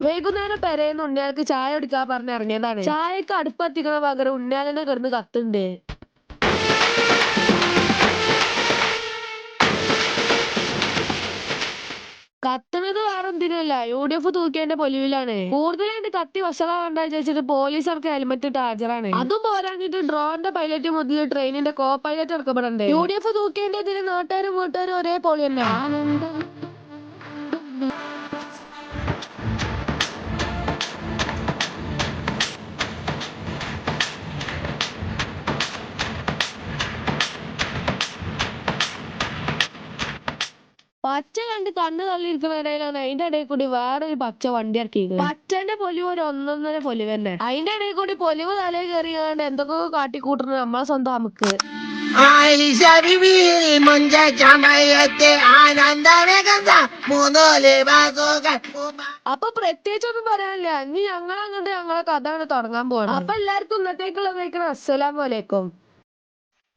വൈകുന്നേരം പെരേന്ന് ഉണ്ണിയാൾക്ക് ചായ കുടിക്കാൻ പറഞ്ഞിറങ്ങിയതാണ്. ചായക്ക് അടുപ്പത്തിക്കണ പകരം ഉണ്ണിയാലെന്നെ കിടന്ന് കത്തുണ്ട്. കത്തണത് വേറെന്തിനല്ല, UDF തൂക്കിയതിന്റെ പൊലിവിലാണ്. കൂടുതലായിട്ട് കത്തി വഷളാവണ്ട വിചാരിച്ചിട്ട് പോലീസ് അവർക്ക് ഹെൽമെറ്റ് ഇട്ട് ഹാജരാണ്. അതും പോരാഞ്ഞിട്ട് ഡ്രോണിന്റെ പൈലറ്റ് മുതൽ ട്രെയിനിന്റെ കോ പൈലറ്റ് ഇറക്കപ്പെടണ്ടേ. UDF തൂക്കിയതിന്റെ ഇതിന് നാട്ടുകാരും വീട്ടുകാരും ഒരേ പോലെ തന്നെ. പച്ച കണ്ട് കണ്ണ് തള്ളിയിരിക്കുന്നതിനാണ് അതിന്റെ ഇടയിൽ കൂടി വേറൊരു പച്ച വണ്ടി ഇറക്കിയത്. പച്ചന്റെ പൊലിവ് ഒരു ഒന്നൊന്നര പൊലിവ് തന്നെ. അതിന്റെ ഇടയിൽ കൂടി പൊലിവ് തലയിൽ കയറിയാണ്ട് എന്തൊക്കെ കാട്ടിക്കൂട്ടുന്നത് നമ്മളെ സ്വന്തം നമുക്ക്. അപ്പൊ പ്രത്യേകിച്ചൊന്നും പറയാനില്ല. ഇനി ഞങ്ങളെ കഥ തുടങ്ങാൻ പോകണം. അപ്പൊ എല്ലാവർക്കും ഇന്നത്തേക്കുള്ള അസ്സലാമു അലൈക്കും.